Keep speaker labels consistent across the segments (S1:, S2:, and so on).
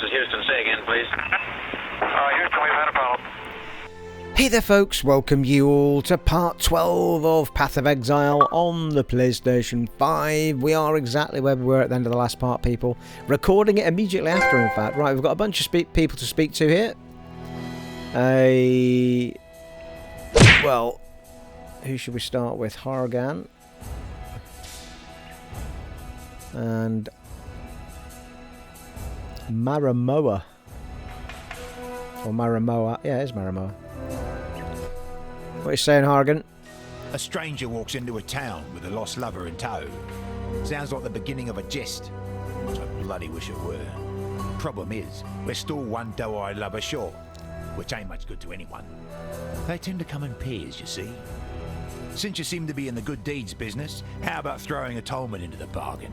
S1: is Houston. Say again, please.
S2: Houston, we've had a problem.
S3: Hey there folks, welcome you all to part 12 of Path of Exile on the PlayStation 5. We are exactly where we were at the end of the last part, people. Recording it immediately after, in fact. Right, we've got a bunch of people to speak to here. Well, who should we start with? Hargan. And Maramoa. Or Maramoa. Yeah, it's Maramoa. What are you saying, Hargan?
S4: A stranger walks into a town with a lost lover in tow. Sounds like the beginning of a jest. I bloody wish it were. Problem is, we're still one doe-eyed lover short, which ain't much good to anyone. They tend to come in pairs, you see. Since you seem to be in the good deeds business, how about throwing a Tolman into the bargain?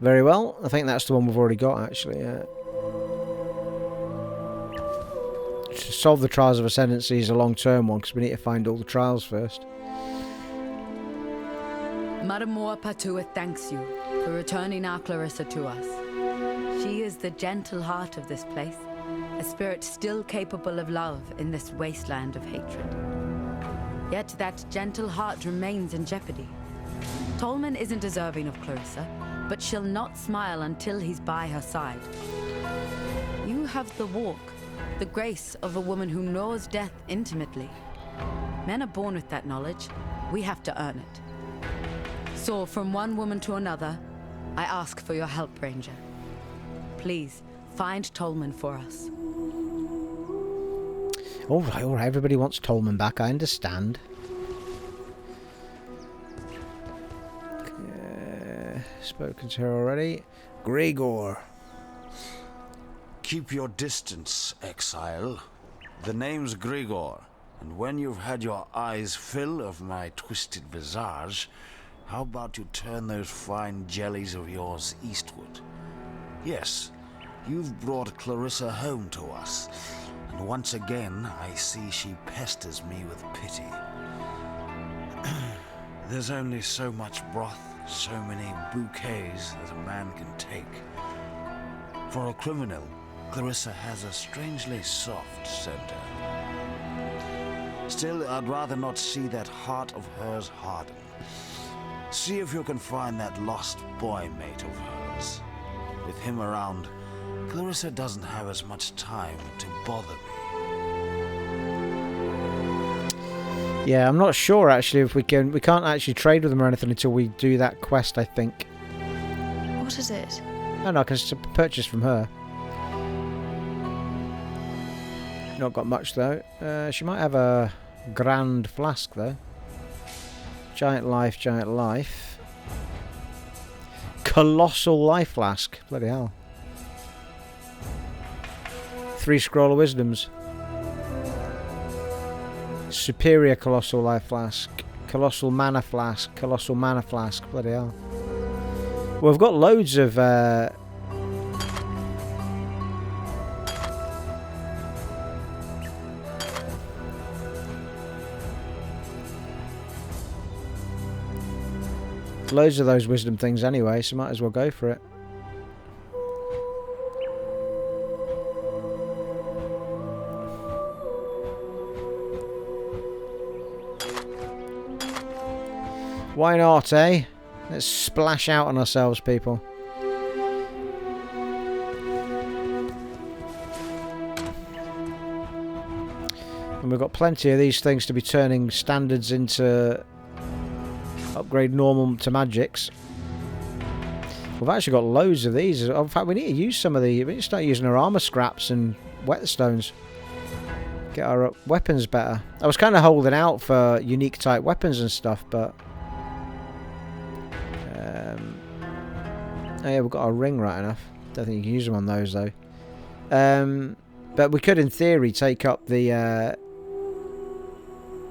S3: Very well. I think that's the one we've already got, actually. To solve the Trials of Ascendancy is a long-term one, because we need to find all the trials first.
S5: Maramoa Patua thanks you for returning our Clarissa to us. She is the gentle heart of this place, a spirit still capable of love in this wasteland of hatred. Yet that gentle heart remains in jeopardy. Tolman isn't deserving of Clarissa, but she'll not smile until he's by her side. You have the walk, the grace of a woman who knows death intimately. Men are born with that knowledge. We have to earn it. So, from one woman to another, I ask for your help, Ranger. Please, find Tolman for us.
S3: Alright, everybody wants Tolman back, I understand. Spoken to her already. Grigor.
S6: Keep your distance, Exile. The name's Grigor, and when you've had your eyes fill of my twisted visage, how about you turn those fine jellies of yours eastward? Yes, you've brought Clarissa home to us, and once again I see she pesters me with pity. There's only so much broth, so many bouquets that a man can take. For a criminal, Clarissa has a strangely soft center. Still, I'd rather not see that heart of hers harden. See if you can find that lost boy mate of hers. With him around, Clarissa doesn't have as much time to bother me.
S3: Yeah, I'm not sure actually if we can't actually trade with them or anything until we do that quest, I think.
S7: What is it?
S3: Oh no, because it's a purchase from her. Not got much though. She might have a grand flask though. Giant life, giant life. Colossal life flask. Bloody hell. 3 scroll of wisdoms. Superior colossal life flask. Colossal mana flask. Colossal mana flask. Bloody hell. Well, we've got loads of loads of those wisdom things anyway, so might as well go for it. Why not, eh? Let's splash out on ourselves, people. And we've got plenty of these things to be turning standards into upgrade normal to magics. We've actually got loads of these. In fact, we need to use some of the... We need to start using our armour scraps and whetstones. Get our weapons better. I was kind of holding out for unique type weapons and stuff, but... oh yeah, we've got our ring right enough. Don't think you can use them on those though. But we could, in theory, take up the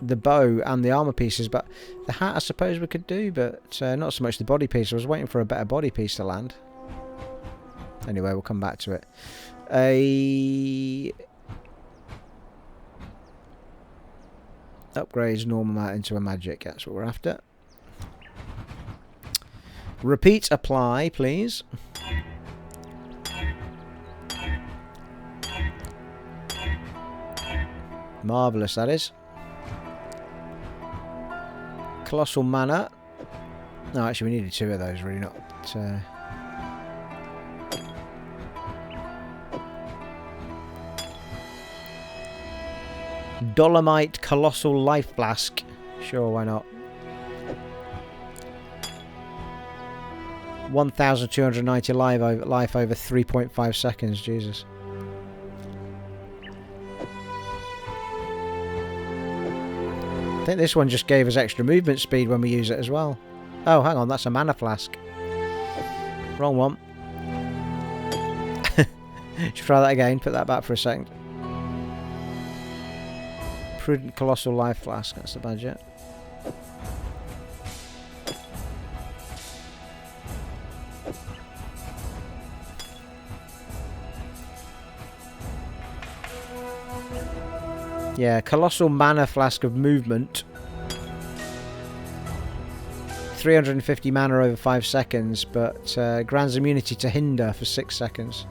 S3: bow and the armor pieces. But the hat, I suppose we could do, but not so much the body piece. I was waiting for a better body piece to land. Anyway, we'll come back to it. Upgrades normal that into a magic. That's what we're after. Repeat apply, please. Marvellous, that is. Colossal Mana. No, actually, we needed 2 of those, really, not... Dolomite Colossal Life Flask. Sure, why not? 1,290 life over 3.5 seconds. Jesus. I think this one just gave us extra movement speed when we use it as well. Oh, hang on, that's a mana flask. Wrong one. Should try that again. Put that back for a second. Prudent Colossal Life Flask. That's the budget. Yeah, Colossal Mana Flask of Movement. 350 mana over 5 seconds, but grants immunity to hinder for 6 seconds.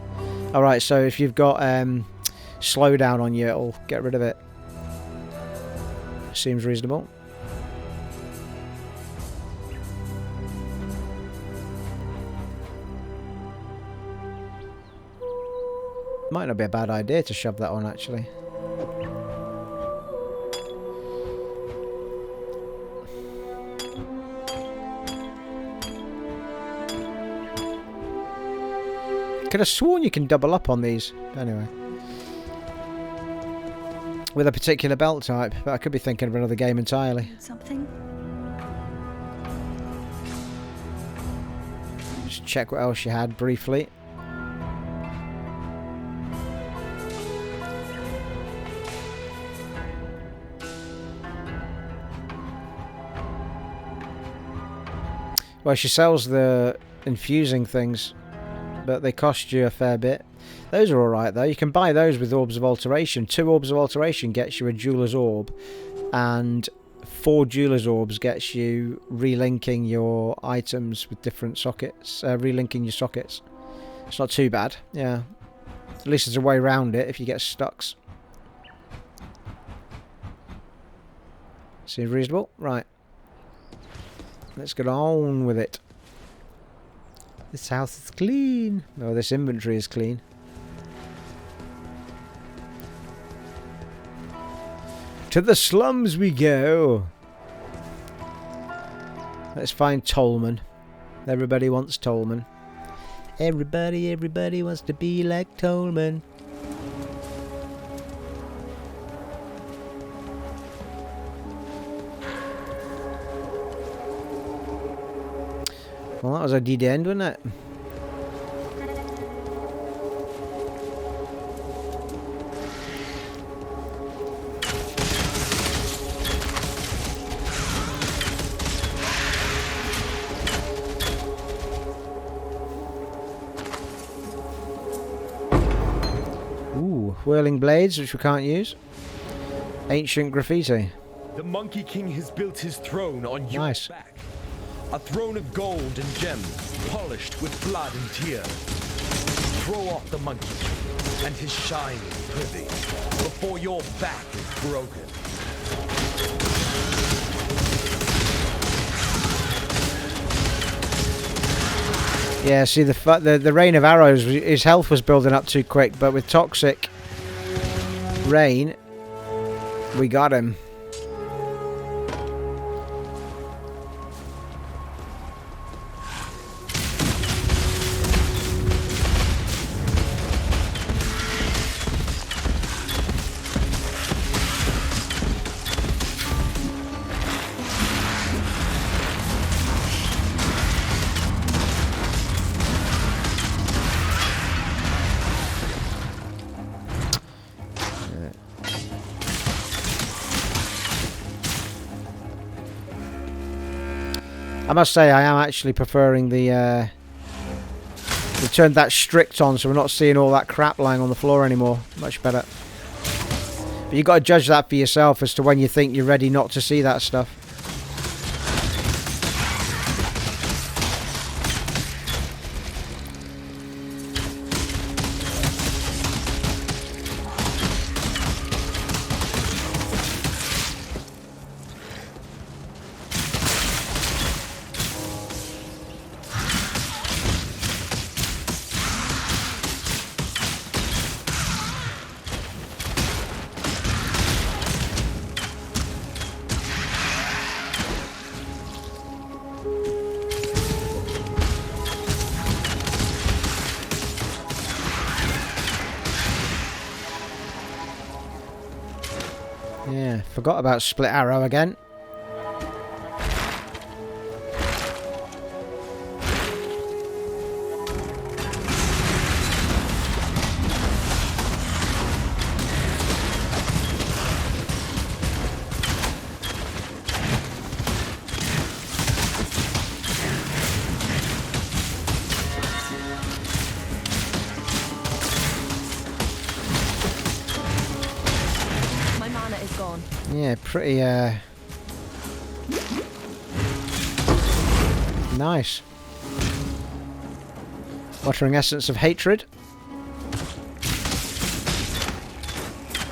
S3: Alright, so if you've got slowdown on you, it'll get rid of it. Seems reasonable. Might not be a bad idea to shove that on, actually. Could have sworn you can double up on these. Anyway. With a particular belt type, but I could be thinking of another game entirely.
S7: Something?
S3: Just check what else you had briefly. Well, she sells the infusing things, but they cost you a fair bit. Those are alright though. You can buy those with Orbs of Alteration. 2 Orbs of Alteration gets you a Jeweler's Orb, and 4 Jeweler's Orbs gets you relinking your items with different sockets. Relinking your sockets. It's not too bad, yeah. At least there's a way around it if you get stuck. Seems reasonable. Right. Let's get on with it. This house is clean. Oh, this inventory is clean. To the slums we go. Let's find Tolman. Everybody wants Tolman. Everybody wants to be like Tolman. Well, that was a dead end, wasn't it? Ooh, whirling blades, which we can't use. Ancient graffiti.
S1: The Monkey King has built his throne on your
S3: Nice.
S1: back. A throne of gold and gems, polished with blood and tears. Throw off the Monkey King and his shining privy before your back is broken.
S3: Yeah, see the rain of arrows, his health was building up too quick, but with toxic rain, we got him. I must say, I am actually preferring the they turned that strict on, so we're not seeing all that crap lying on the floor anymore. Much better. But you've got to judge that for yourself as to when you think you're ready not to see that stuff. Forgot about split arrow again.
S7: My mana is gone.
S3: Yeah, pretty nice. Watering essence of hatred.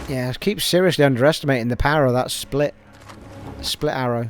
S3: Yeah, I keep seriously underestimating the power of that split arrow.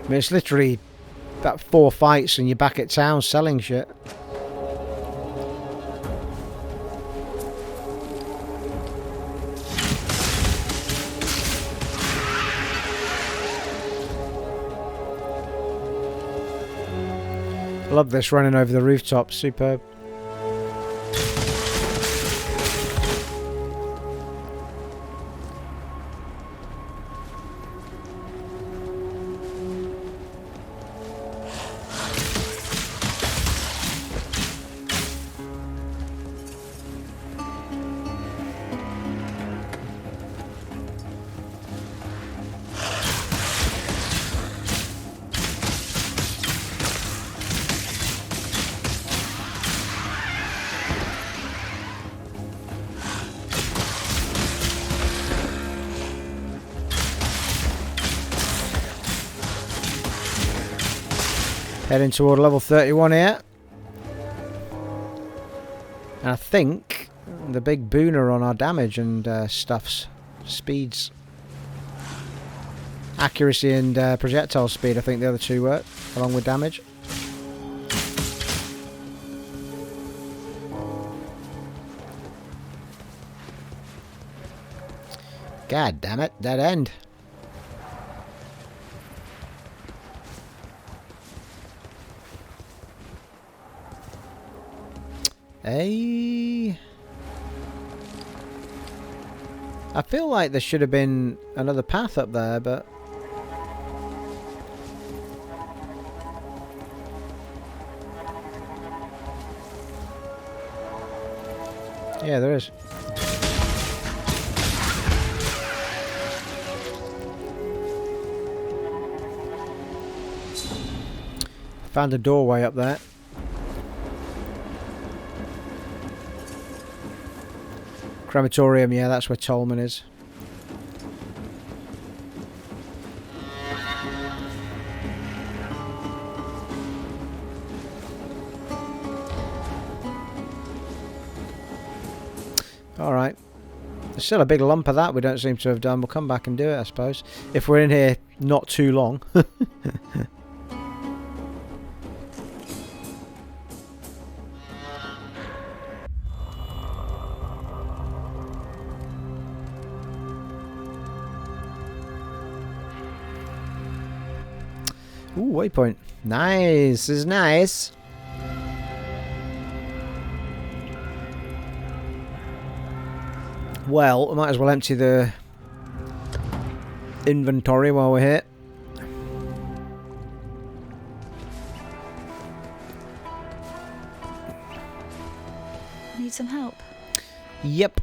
S3: I mean, it's literally about 4 fights and you're back at town selling shit. I love this running over the rooftop, superb. Heading toward level 31 here. And I think the big booner on our damage and stuffs. Speeds. Accuracy and projectile speed, I think the other two were, along with damage. God damn it, dead end. I feel like there should have been another path up there, but yeah, there is. Found a doorway up there. Crematorium, yeah, that's where Tolman is. Alright. There's still a big lump of that we don't seem to have done. We'll come back and do it, I suppose. If we're in here not too long. Ooh, waypoint. Nice. This is nice. Well, I might as well empty the inventory while we're here.
S7: Need some help?
S3: Yep.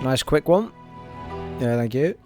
S3: Nice quick one. Yeah, thank you.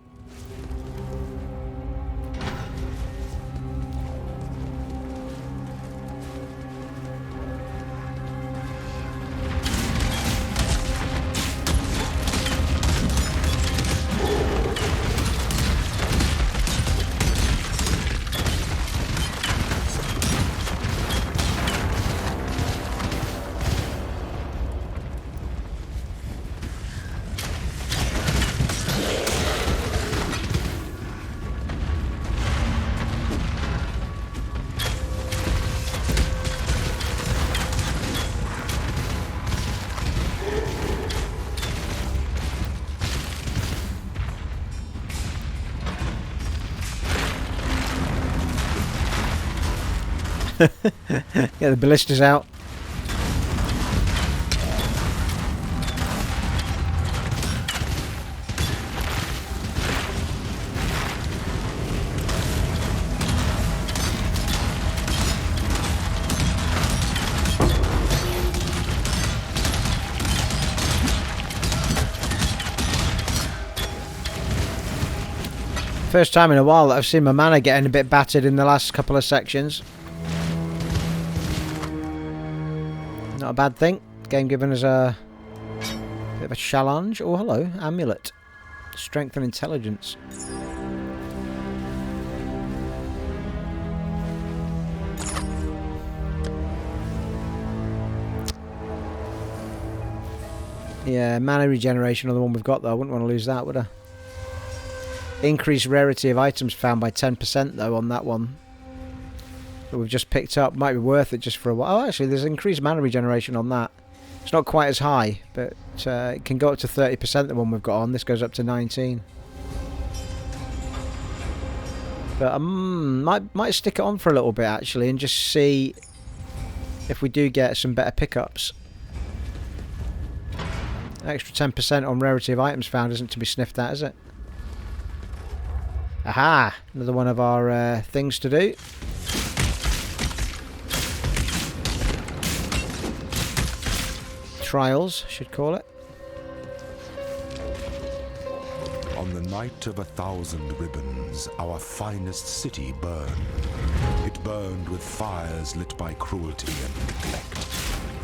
S3: Yeah, the ballista's out. First time in a while that I've seen my mana getting a bit battered in the last couple of sections. Not a bad thing. Game giving us a bit of a challenge. Oh, hello. Amulet. Strength and intelligence. Yeah, mana regeneration on the one we've got though. I wouldn't want to lose that, would I? Increased rarity of items found by 10% though on that one. That we've just picked up. Might be worth it just for a while. Oh, actually, there's increased mana regeneration on that. It's not quite as high, but it can go up to 30%, the one we've got on. This goes up to 19. But I might stick it on for a little bit, actually, and just see if we do get some better pickups. Extra 10% on rarity of items found isn't to be sniffed at, is it? Aha! Another one of our things to do. Trials, should call it.
S8: On the night of 1,000 ribbons, our finest city burned. It burned with fires lit by cruelty and neglect.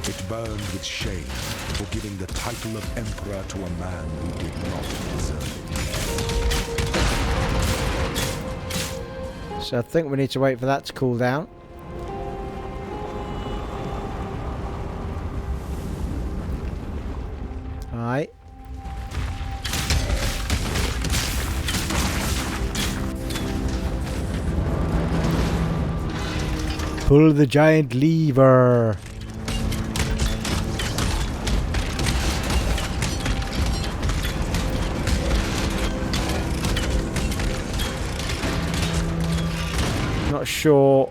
S8: It burned with shame for giving the title of emperor to a man who did not deserve it.
S3: So I think we need to wait for that to cool down. Alright. Pull the giant lever. Not sure.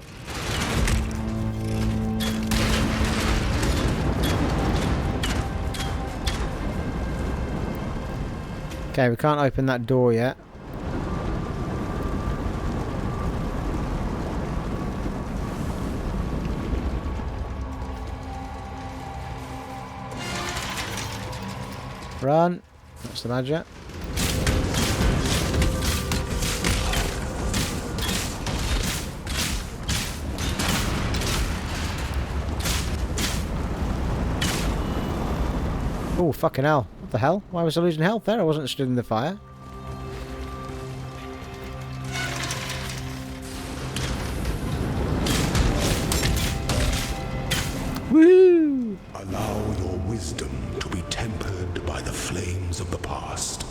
S3: Okay, we can't open that door yet. Run. That's the badger. Oh, fucking hell. What the hell? Why was I losing health there? I wasn't stood in the fire. Woo!
S8: Allow your wisdom to be tempered by the flames of the past.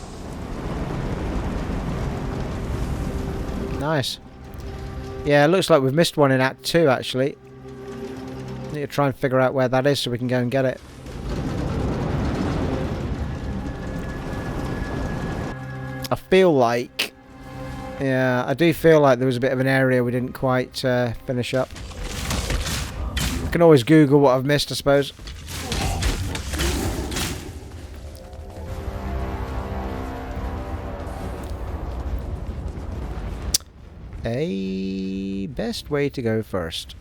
S3: Nice. Yeah, it looks like we've missed one in Act 2, actually. Need to try and figure out where that is so we can go and get it. I feel like... Yeah, I do feel like there was a bit of an area we didn't quite finish up. I can always Google what I've missed, I suppose. A best way to go first.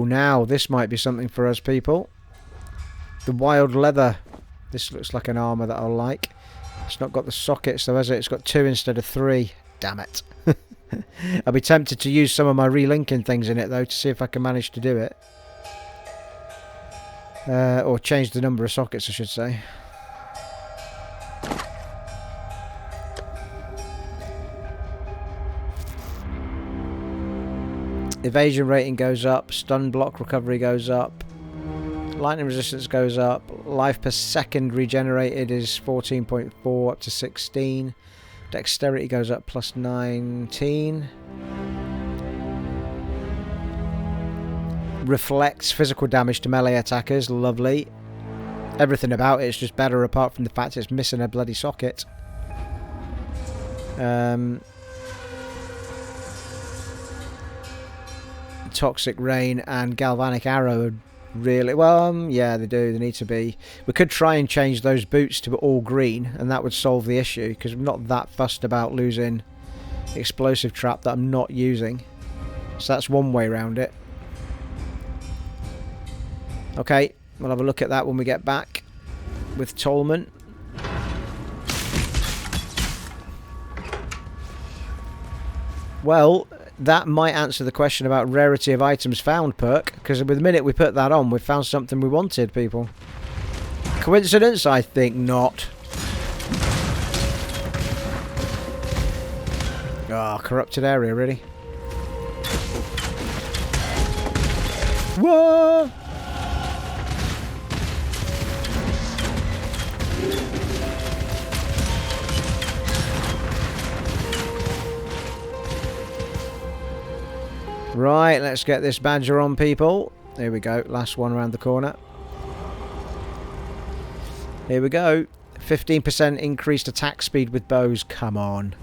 S3: now this might be something for us, people. The wild leather. This looks like an armour that I'll like. It's not got the sockets though, has it? It's got 2 instead of 3. Damn it. I'll be tempted to use some of my relinking things in it though, to see if I can manage to do it. Or change the number of sockets, I should say. Evasion rating goes up, stun block recovery goes up, lightning resistance goes up, life per second regenerated is 14.4 up to 16, dexterity goes up plus 19, reflects physical damage to melee attackers, lovely. Everything about it is just better apart from the fact it's missing a bloody socket. Toxic Rain and Galvanic Arrow are really... Well, yeah, they do. They need to be. We could try and change those boots to all green, and that would solve the issue, because I'm not that fussed about losing Explosive Trap that I'm not using. So that's one way around it. Okay, we'll have a look at that when we get back with Tolman. Well, that might answer the question about rarity of items found perk, because the minute we put that on, we found something we wanted, people. Coincidence? I think not. Ah, corrupted area, really? Whoa! Right, let's get this badger on, people. Here we go, last one around the corner. Here we go. 15% increased attack speed with bows, come on.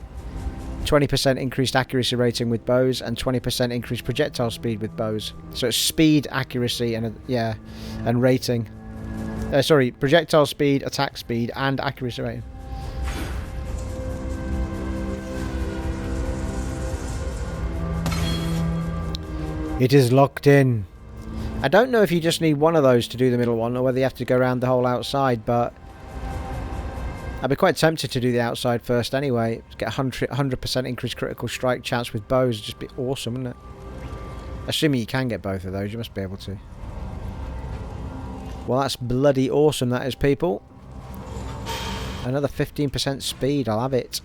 S3: 20% increased accuracy rating with bows, and 20% increased projectile speed with bows. So it's speed, accuracy, and yeah, and rating. Sorry, projectile speed, attack speed, and accuracy rating. It is locked in. I don't know if you just need one of those to do the middle one, or whether you have to go around the whole outside, but I'd be quite tempted to do the outside first anyway. Get 100% increased critical strike chance with bows would just be awesome, wouldn't it? Assuming you can get both of those, you must be able to. Well, that's bloody awesome, that is, people. Another 15% speed, I'll have it.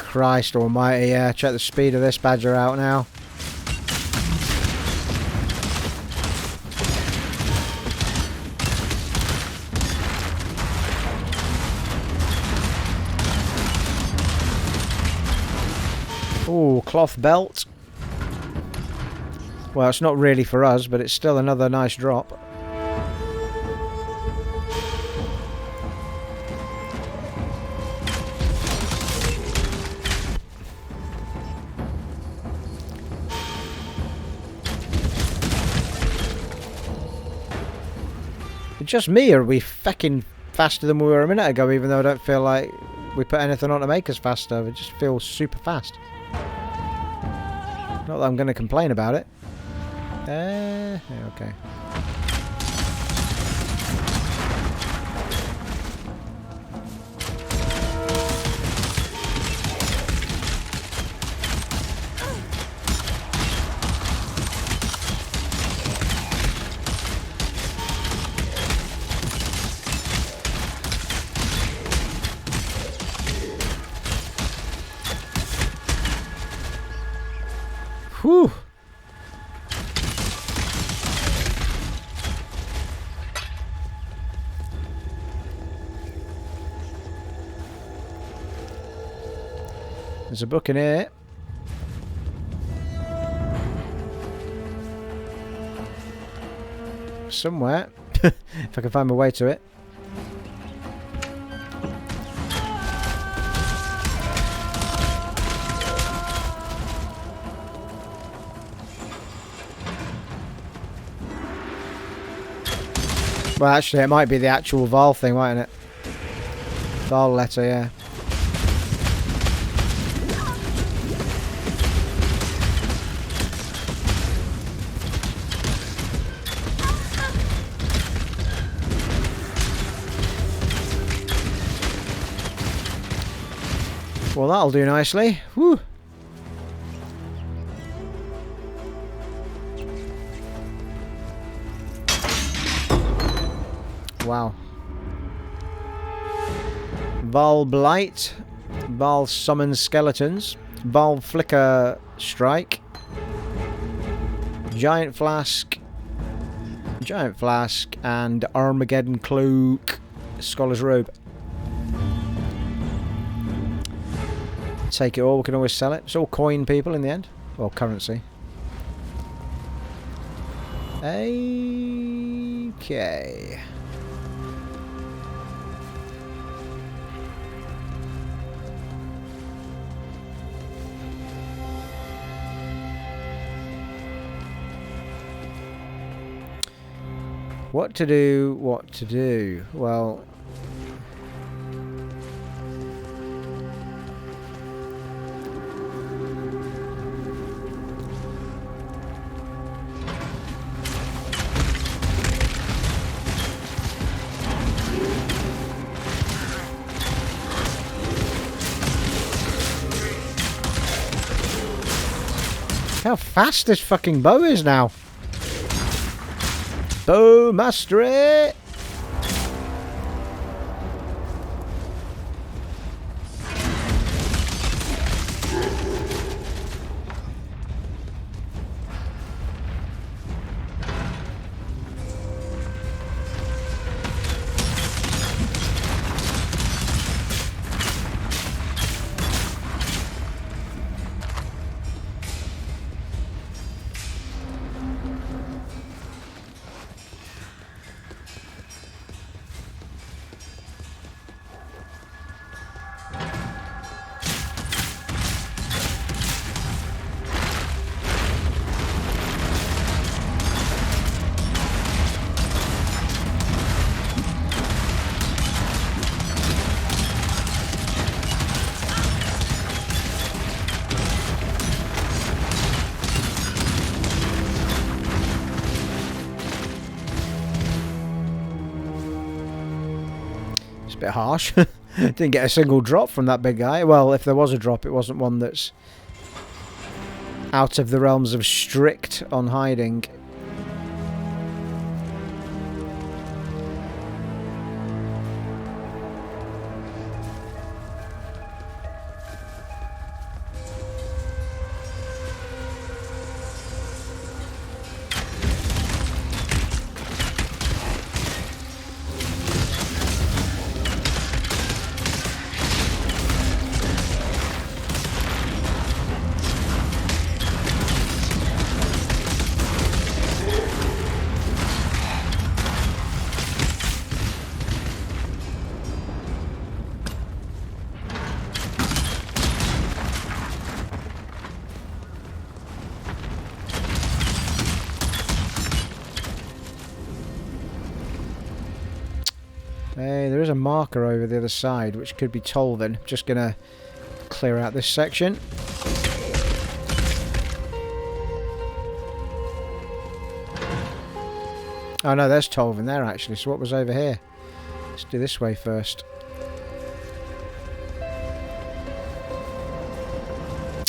S3: Christ almighty, yeah, check the speed of this badger out now. Ooh, cloth belt. Well, it's not really for us, but it's still another nice drop. Just me, or are we fecking faster than we were a minute ago, even though I don't feel like we put anything on to make us faster? It just feels super fast. Not that I'm going to complain about it. Yeah, okay. Whew. There's a book in here. Somewhere. If I can find my way to it. Well, actually, it might be the actual Val thing, mightn't it? Val letter, yeah. Well, that'll do nicely. Whew. Wow. Val Blight. Val Summon Skeletons. Val Flicker Strike. Giant Flask. Giant Flask. And Armageddon Cloak. Scholar's Robe. Take it all, we can always sell it. It's all coin, people, in the end. Or currency. Okay. What to do, what to do? Well... how fast this fucking bow is now. Bow mastery. A bit harsh. Didn't get a single drop from that big guy. Well, if there was a drop, it wasn't one that's out of the realms of strict on hiding. Hey, there is a marker over the other side, which could be Tolvan. Just gonna clear out this section. Oh no, there's Tolvan there actually. So what was over here? Let's do this way first.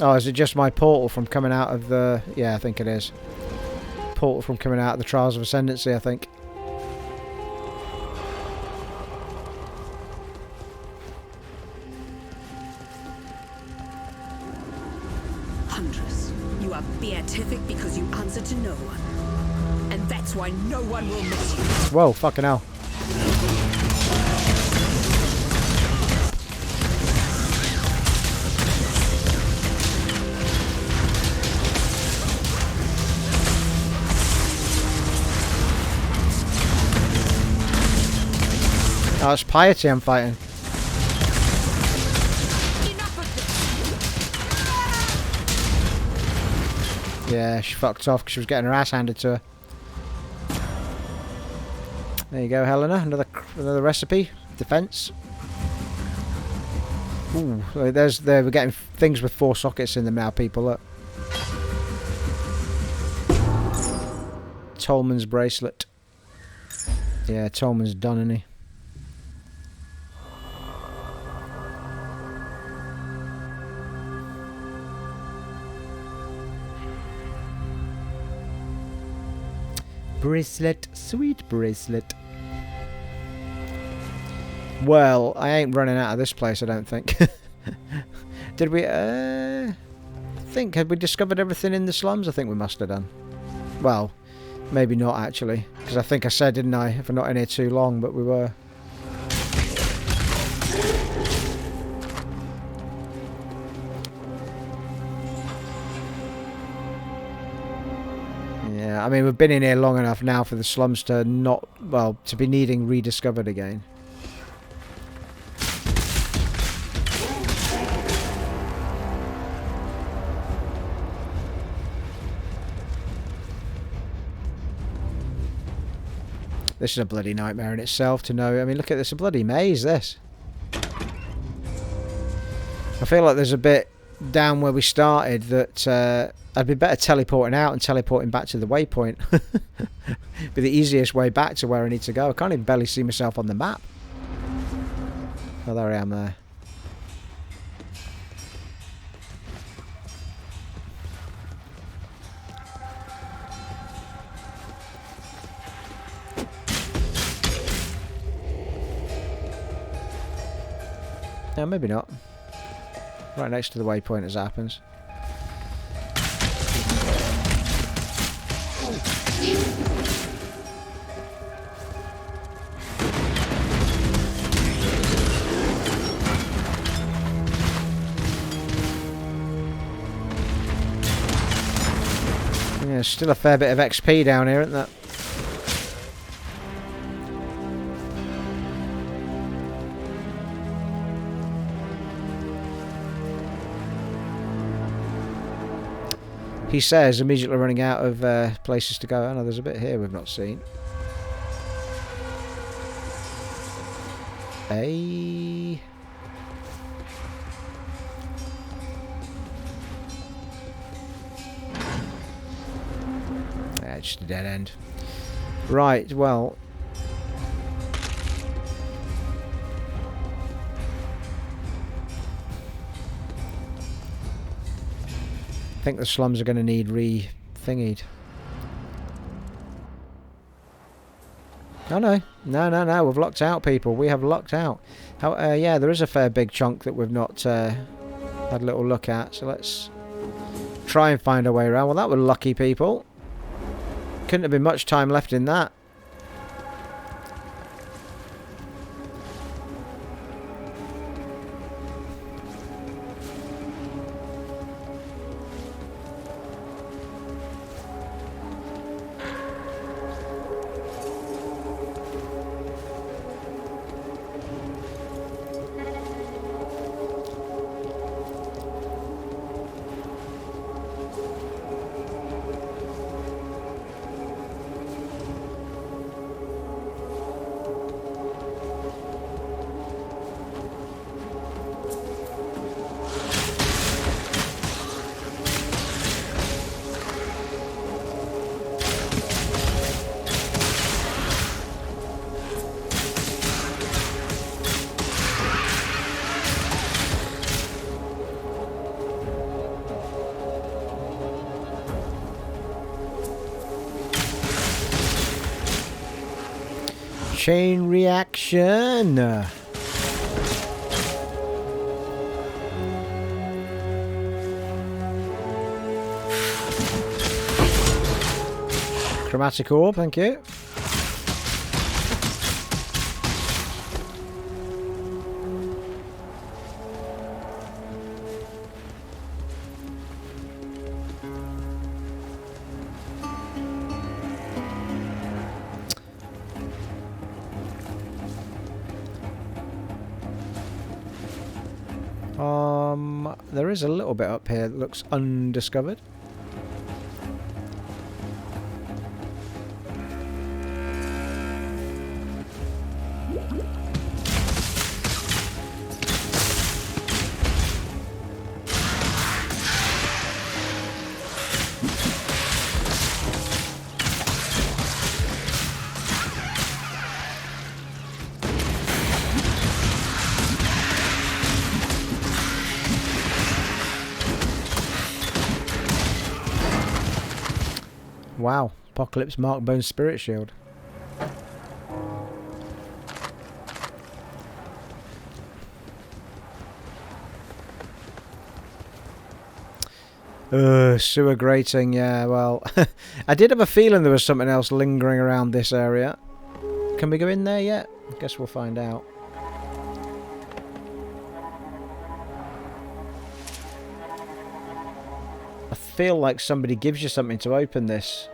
S3: Oh, is it just my portal from coming out of the... Yeah, I think it is. Portal from coming out of the Trials of Ascendancy, I think.
S9: Huntress, you are beatific because you answer to no one. And that's why no one will miss you.
S3: Whoa, fucking hell. Oh, it's Piety I'm fighting. Yeah, she fucked off because she was getting her ass handed to her. There you go, Helena. Another recipe. Defense. Ooh, we're getting things with 4 sockets in them now, people. Look. Tolmans Bracelet. Yeah, Tolman's done, isn't he? Bracelet, sweet bracelet. Well, I ain't running out of this place, I don't think. Did we, had we discovered everything in the slums? I think we must have done. Well, maybe not actually, because I think I said, didn't I, if we're not in here too long, but we were. Yeah, I mean, we've been in here long enough now for the slums to not, well, to be needing rediscovered again. This is a bloody nightmare in itself to know. I mean, look at this, a bloody maze, this. I feel like there's a bit down where we started that I'd be better teleporting out and teleporting back to the waypoint. Be the easiest way back to where I need to go. I can't even barely see myself on the map. Oh, there I am there. No, maybe not. Right next to the waypoint as happens. Yeah, still a fair bit of XP down here, isn't there? He says, immediately running out of places to go. Oh no, there's a bit here we've not seen. Yeah, it's just a dead end. Right, well. I think the slums are going to need re-thingied. Oh no, no, we've locked out, people. We have locked out. How, yeah, there is a fair big chunk that we've not had a little look at. So let's try and find our way around. Well, that were lucky, people. Couldn't have been much time left in that. Chain reaction. Chromatic orb, thank you. There is a little bit up here that looks undiscovered. Wow. Apocalypse Mark Bone Spirit Shield. Sewer grating, yeah, well... I did have a feeling there was something else lingering around this area. Can we go in there yet? I guess we'll find out. I feel like somebody gives you something to open this.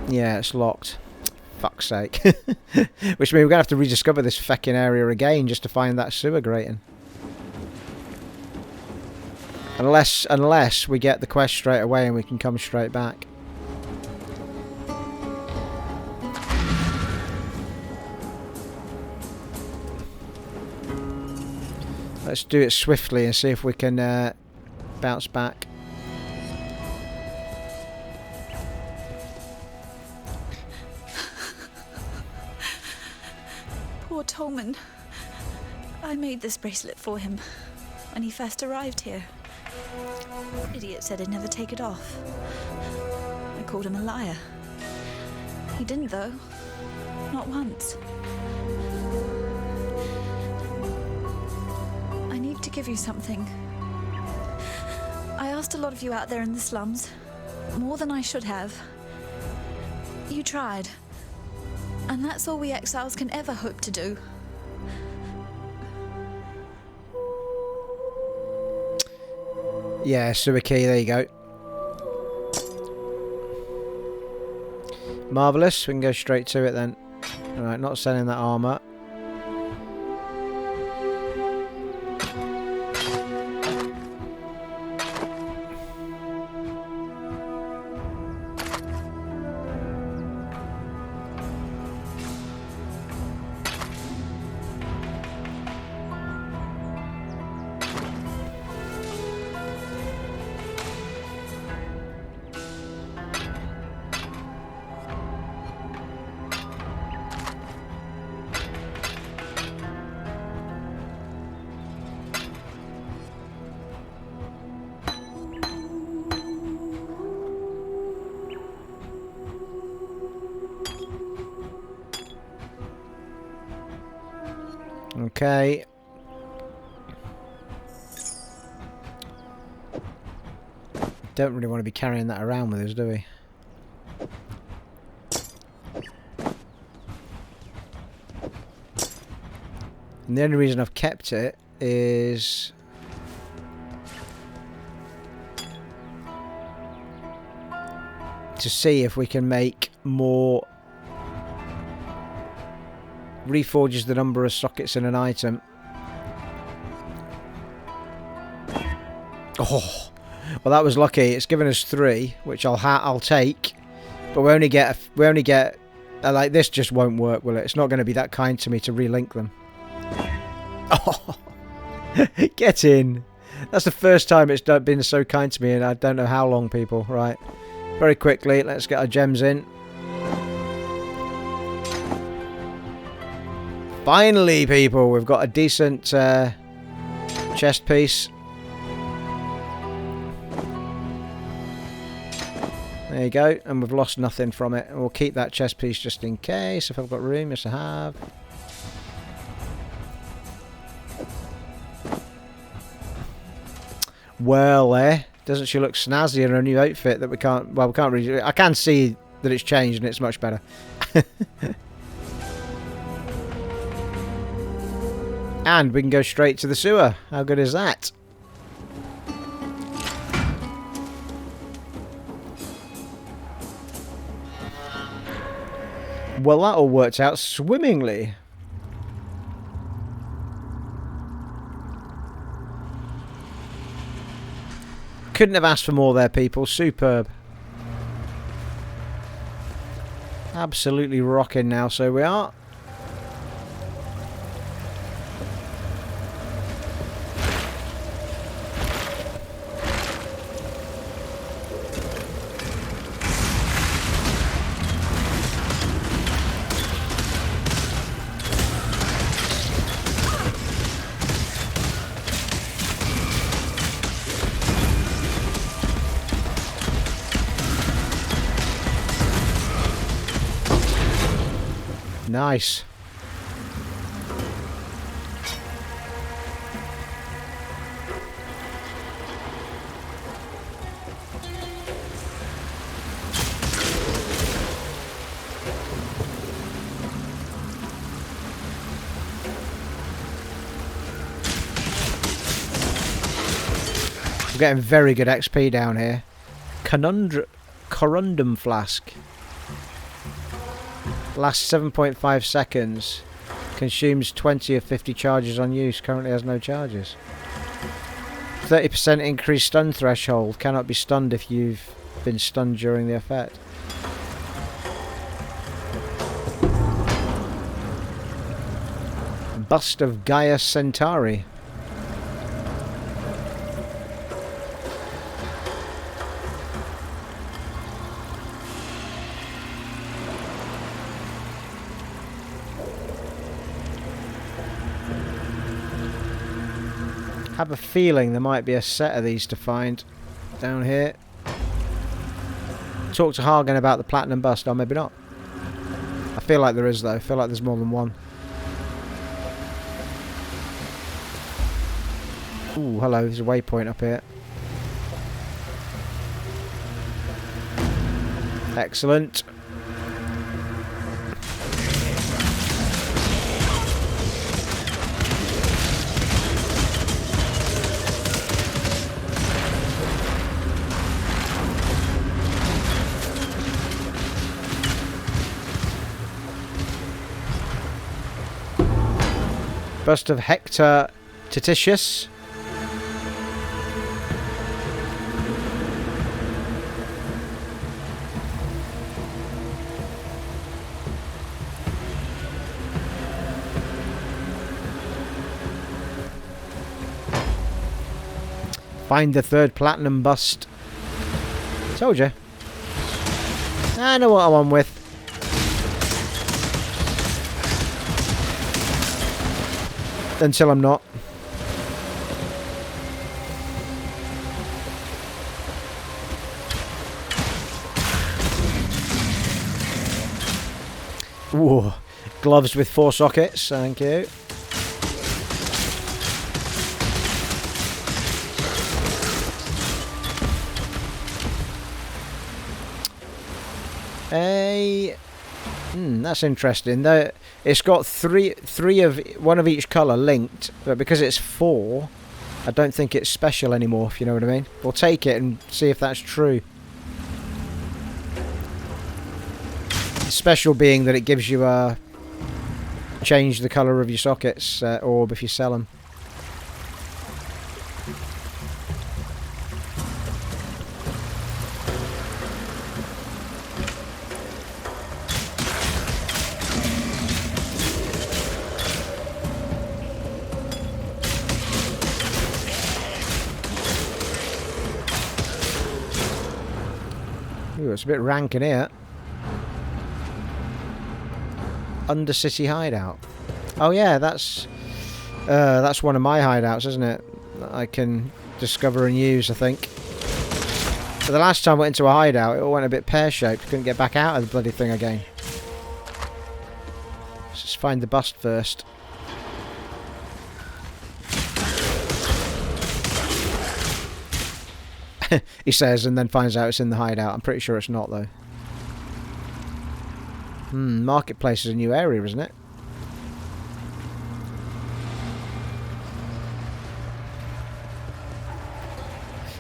S3: Yeah, it's locked. Fuck's sake. Which means we're going to have to rediscover this feckin' area again just to find that sewer grating. Unless we get the quest straight away and we can come straight back. Let's do it swiftly and see if we can bounce back.
S7: Poor Tolman. I made this bracelet for him when he first arrived here. Idiot said he'd never take it off. I called him a liar. He didn't, though. Not once. I need to give you something. I asked a lot of you out there in the slums. More than I should have. You tried. And that's all we exiles can ever hope to do.
S3: Yeah, sewer key, there you go. Marvellous, we can go straight to it then. Alright, not selling that armour. Okay. Don't really want to be carrying that around with us, do we? And the only reason I've kept it is to see if we can make more reforges the number of sockets in an item. Oh, well, that was lucky. It's given us 3, which I'll take, but we only get like this. Just won't work, will it? It's not going to be that kind to me to relink them. Oh, get in! That's the first time it's been so kind to me, and I don't know how long, people. Right, very quickly, let's get our gems in. Finally, people, we've got a decent chest piece. There you go, and we've lost nothing from it. We'll keep that chest piece just in case, if I've got room. Yes, I have. Well, doesn't she look snazzy in her new outfit that we can't really... I can see that it's changed and it's much better. And we can go straight to the sewer. How good is that? Well, that all worked out swimmingly. Couldn't have asked for more there, people. Superb. Absolutely rocking now, so we are. Nice. Getting very good XP down here. Corundum flask. Lasts 7.5 seconds. Consumes 20 of 50 charges on use. Currently has no charges. 30% increased stun threshold. Cannot be stunned if you've been stunned during the effect. Bust of Gaius Sentari. I have a feeling there might be a set of these to find down here. Talk to Hargan about the platinum bust. Oh, maybe not. I feel like there is though. I feel like there's more than one. Ooh, hello. There's a waypoint up here. Excellent. Bust of Hector Titicius. Find the third platinum bust. Told you. I know what I'm on with. Until I'm not. Ooh, gloves with 4 sockets, thank you. That's interesting. It's got three of one of each colour linked, but because it's 4, I don't think it's special anymore, if you know what I mean. We'll take it and see if that's true. Special being that it gives you a change the colour of your sockets orb if you sell them. Ooh, it's a bit rank in here. Undercity hideout. Oh yeah, that's one of my hideouts, isn't it? That I can discover and use, I think. But the last time I went into a hideout, it all went a bit pear-shaped. Couldn't get back out of the bloody thing again. Let's just find the bust first. He says, and then finds out it's in the hideout. I'm pretty sure it's not, though. Marketplace is a new area, isn't it?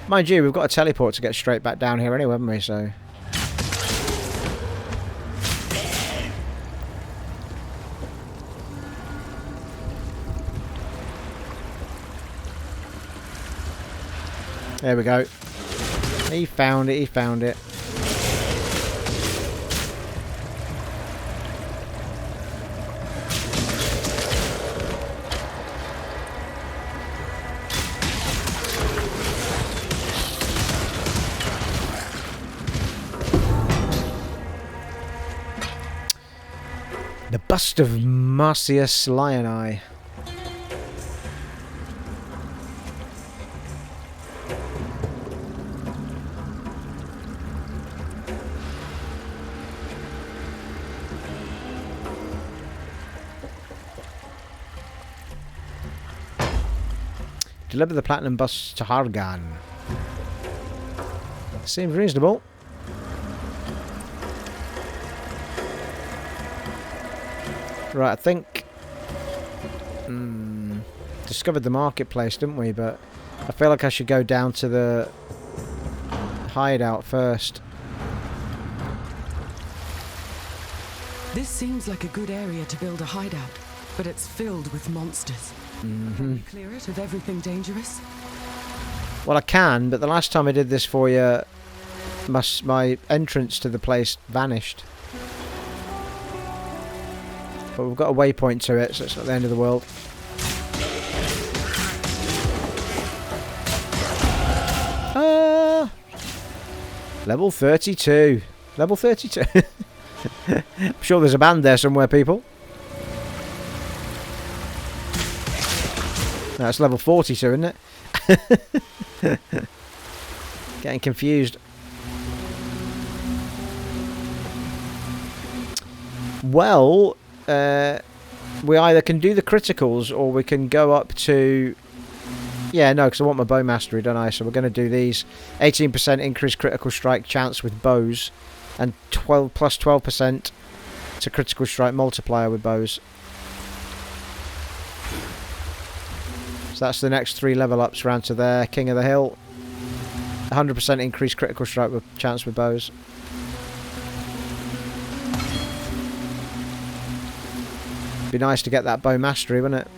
S3: Mind you, we've got a teleport to get straight back down here anyway, haven't we? So... there we go. He found it, he found it. The bust of Marcius lioneye. Deliver the platinum bus to Hargan. Seems reasonable. Right, I think... discovered the marketplace, didn't we? But I feel like I should go down to the hideout first.
S10: This seems like a good area to build a hideout, but it's filled with monsters. Can you clear it of everything dangerous?
S3: Well, I can, but the last time I did this for you, my entrance to the place vanished. But we've got a waypoint to it, so it's not the end of the world. Level 32. Level 32. I'm sure there's a band there somewhere, people. No, it's level 42, isn't it? Getting confused. Well, we either can do the criticals or we can go up to... Yeah, no, because I want my bow mastery, don't I? So we're going to do these. 18% increased critical strike chance with bows, and plus 12% to critical strike multiplier with bows. So that's the next 3 level ups round to there. King of the Hill. 100% increased critical strike with chance with bows. Be nice to get that bow mastery, wouldn't it?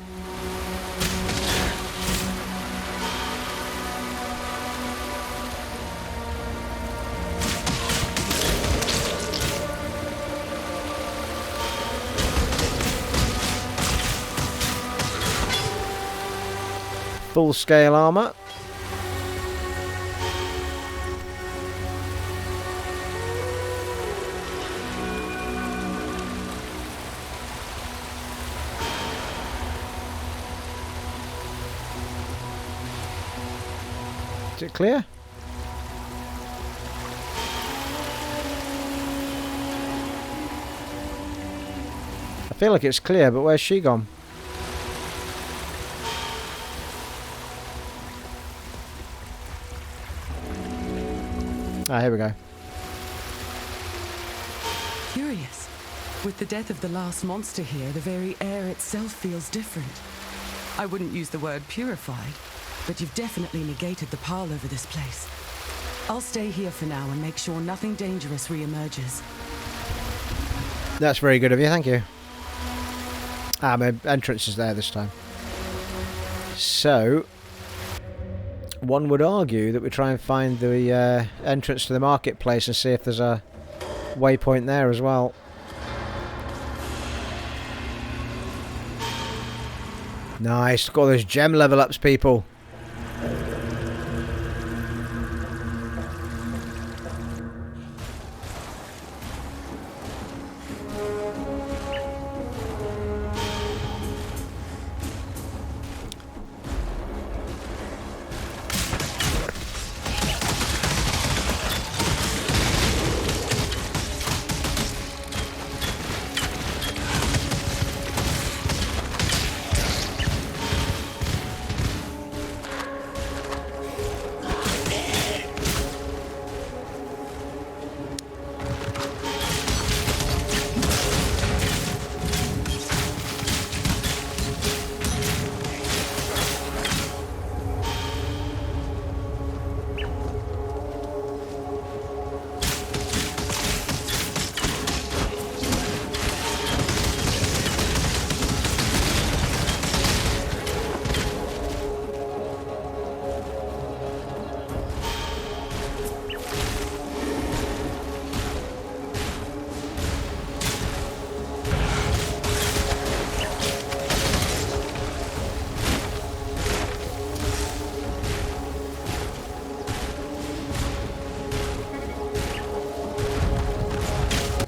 S3: Full scale armor. Is it clear? I feel like it's clear, but where's she gone? Ah, here we go.
S10: Curious. With the death of the last monster here, the very air itself feels different. I wouldn't use the word purified, but you've definitely negated the pile over this place. I'll stay here for now and make sure nothing dangerous re-emerges.
S3: That's very good of you, thank you. Ah, my entrance is there this time. So... one would argue that we try and find the entrance to the marketplace and see if there's a waypoint there as well. Nice, look at all those gem level ups, people.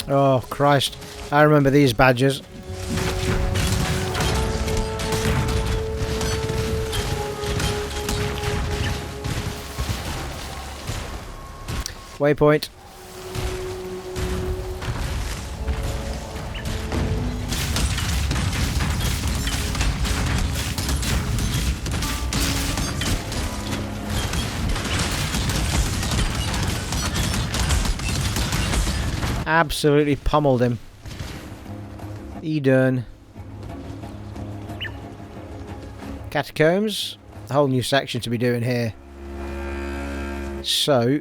S3: Oh, Christ. I remember these badges. Waypoint. Absolutely pummeled him. Eden. Catacombs. A whole new section to be doing here. So,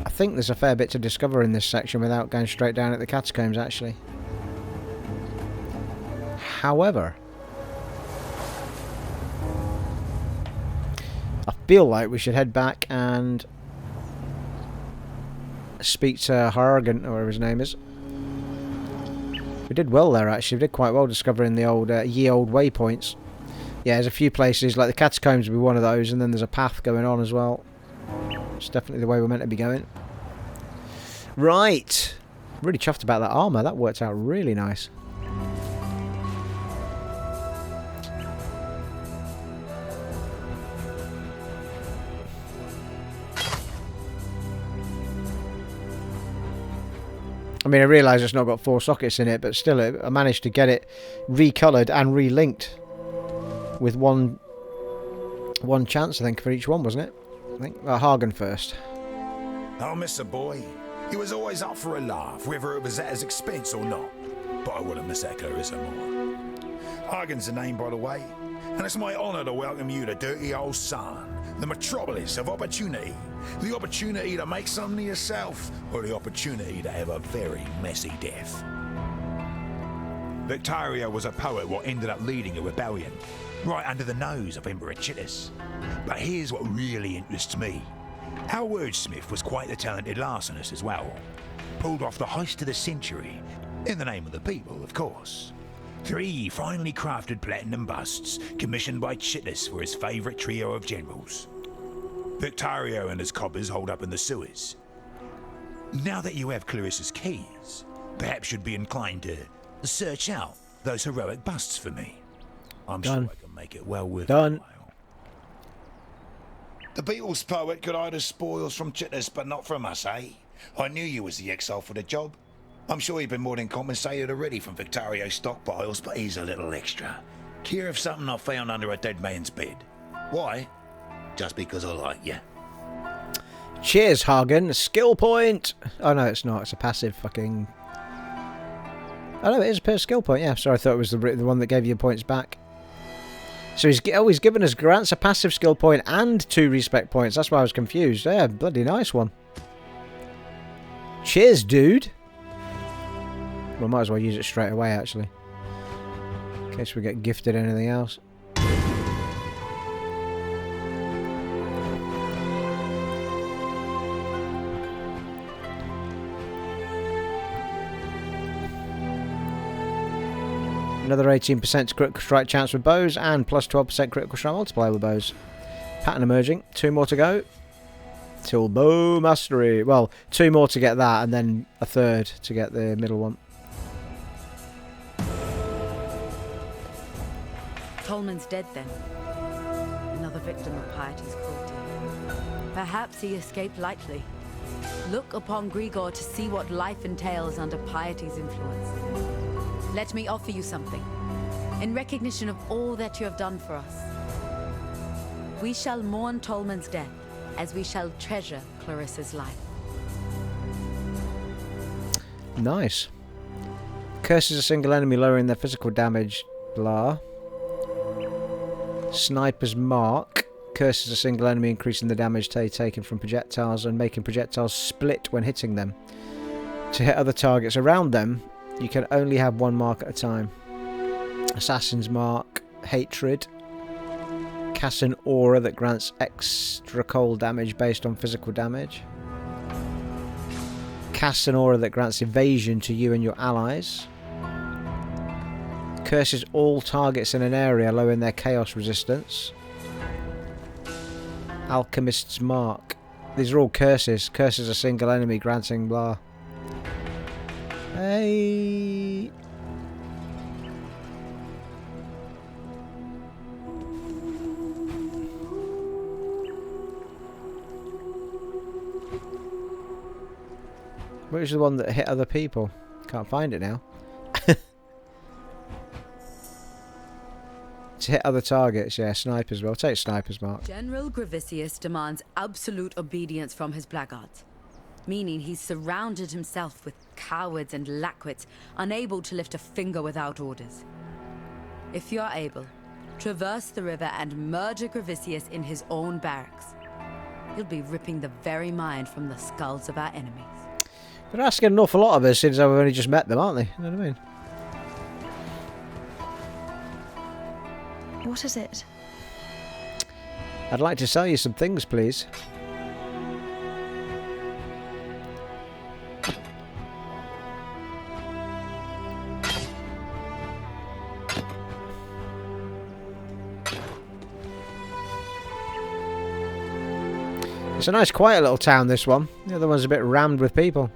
S3: I think there's a fair bit to discover in this section without going straight down at the catacombs, actually. However, I feel like we should head back and speak to Hargan, or whatever his name is. We did well there, actually. We did quite well discovering the old ye old waypoints. Yeah, there's a few places, like the catacombs will be one of those, and then there's a path going on as well. It's definitely the way we're meant to be going. Right. Really chuffed about that armour. That worked out really nice. I mean, I realise it's not got 4 sockets in it, but still, I managed to get it recoloured and relinked with one chance, I think, for each one, wasn't it? I think Hargan first.
S4: I'll miss a boy. He was always up for a laugh, whether it was at his expense or not. But I wouldn't miss that Clarissa more. Hargan's the name, by the way, and it's my honour to welcome you to dirty old Sarn, the metropolis of opportunity. The opportunity to make something of yourself, or the opportunity to have a very messy death. Victoria was a poet what ended up leading a rebellion, right under the nose of Emperor Titicius. But here's what really interests me. Our wordsmith was quite the talented larcenist as well. Pulled off the heist of the century, in the name of the people, of course. 3 finely crafted platinum busts, commissioned by Titicius for his favourite trio of generals. Victorio and his coppers hold up in the sewers. Now that you have Clarissa's keys, perhaps you'd be inclined to search out those heroic busts for me. I'm sure I can make it well worth
S3: Done.
S4: The Beatles poet could hide his spoils from Titicius, but not from us, eh? I knew you was the exile for the job. I'm sure you've been more than compensated already from Victorio's stockpiles, but here's a little extra. Care of something I found under a dead man's bed. Why? Just because I like you.
S3: Cheers, Hargan. Skill point. Oh, no, it's not. It's a passive fucking... Oh, no, it is a per skill point. Yeah, sorry, I thought it was the one that gave you points back. So he's given us grants a passive skill point and 2 respect points. That's why I was confused. Yeah, bloody nice one. Cheers, dude. Well, might as well use it straight away, actually. In case we get gifted anything else. Another 18% critical strike chance with bows and plus 12% critical strike multiplier with bows. Pattern emerging. 2 more to go. Till bow mastery. Well, 2 more to get that and then a 3rd to get the middle one.
S5: Tolman's dead then. Another victim of piety's cruelty. Perhaps he escaped lightly. Look upon Grigor to see what life entails under piety's influence. Let me offer you something, in recognition of all that you have done for us. We shall mourn Tolman's death, as we shall treasure Clarissa's life.
S3: Nice. Curses a single enemy, lowering their physical damage. Blah. Sniper's Mark. Curses a single enemy, increasing the damage they taken from projectiles and making projectiles split when hitting them. To hit other targets around them, you can only have 1 mark at a time. Assassin's Mark. Hatred. Cast an aura that grants extra cold damage based on physical damage. Cast an aura that grants evasion to you and your allies. Curses all targets in an area, lowering their chaos resistance. Alchemist's Mark. These are all curses. Curses a single enemy, granting blah. Hey. Which is the one that hit other people? Can't find it now. To hit other targets, yeah, snipers. Well, take Sniper's Mark.
S5: General Gravicius demands absolute obedience from his blackguards. meaning he's surrounded himself with cowards and lackwits, unable to lift a finger without orders. If you're able, traverse the river and murder Gravisius in his own barracks. He'll be ripping the very mind from the skulls of our enemies.
S3: They're asking an awful lot of us since I've only just met them, aren't they? You know what I mean?
S7: What is it?
S3: I'd like to sell you some things, please. It's a nice quiet little town, this one. The other one's a bit rammed with people.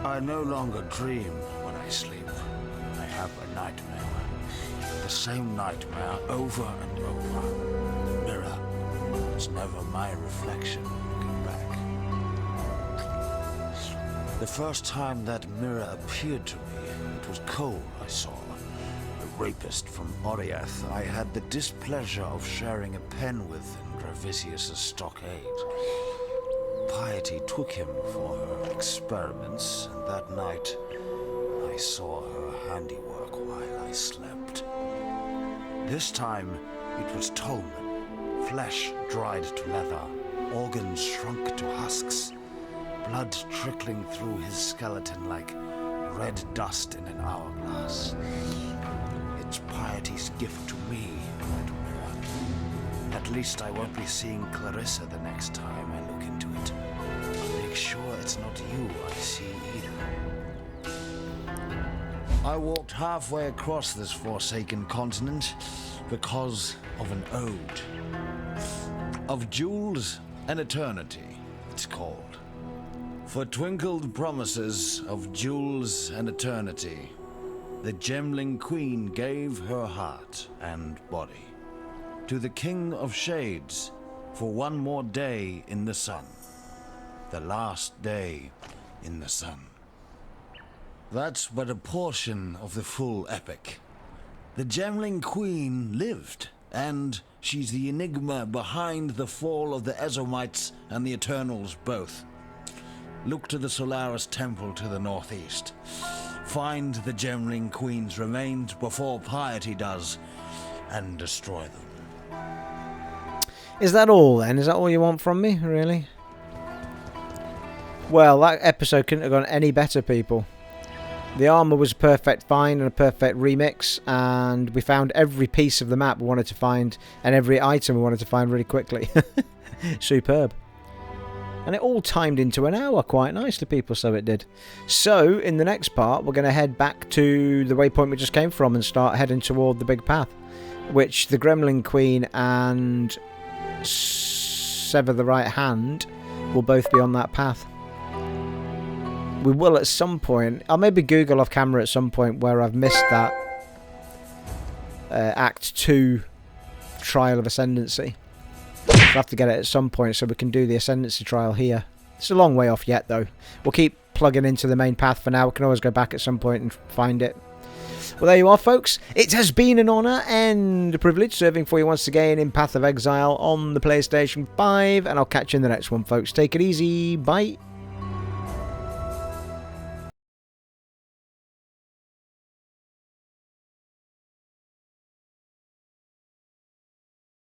S6: I no longer dream when I sleep. I have a nightmare. The same nightmare over and over. Mirror. It's never my reflection looking back. The first time that mirror appeared to me, it was Cole I saw. A rapist from Oriath I had the displeasure of sharing a pen with in Gravisius' stockade. Piety took him for her experiments, and that night I saw her handiwork while I slept. This time it was Tolman, flesh dried to leather, organs shrunk to husks, blood trickling through his skeleton like red dust in an hourglass. It's Piety's gift to me, that mirror. At least I won't be seeing Clarissa the next time I look into it. I'll make sure it's not you I see either. I walked halfway across this forsaken continent because of an ode. Of jewels and eternity, it's called. For twinkled promises of jewels and eternity, the Gemling Queen gave her heart and body to the King of Shades for one more day in the sun. The last day in the sun. That's but a portion of the full epic. The Gemling Queen lived, and she's the enigma behind the fall of the Ezomites and the Eternals both. Look to the Solaris Temple to the northeast. Find the Gemling Queen's remains before Piety does, and destroy them.
S3: Is that all then? Is that all you want from me, really? Well, that episode couldn't have gone any better, people. The armour was a perfect find and a perfect remix, and we found every piece of the map we wanted to find, and every item we wanted to find really quickly. Superb. And it all timed into an hour quite nicely, people, so it did. So, in the next part, we're going to head back to the waypoint we just came from and start heading toward the big path, which the Gremlin Queen and Sever the Right Hand will both be on that path. We will at some point. I'll maybe Google off camera at some point where I've missed that Act 2 Trial of Ascendancy. We'll have to get it at some point so we can do the Ascendancy trial here. It's a long way off yet, though. We'll keep plugging into the main path for now. We can always go back at some point and find it. Well, there you are, folks. It has been an honour and a privilege serving for you once again in Path of Exile on the PlayStation 5. And I'll catch you in the next one, folks. Take it easy. Bye.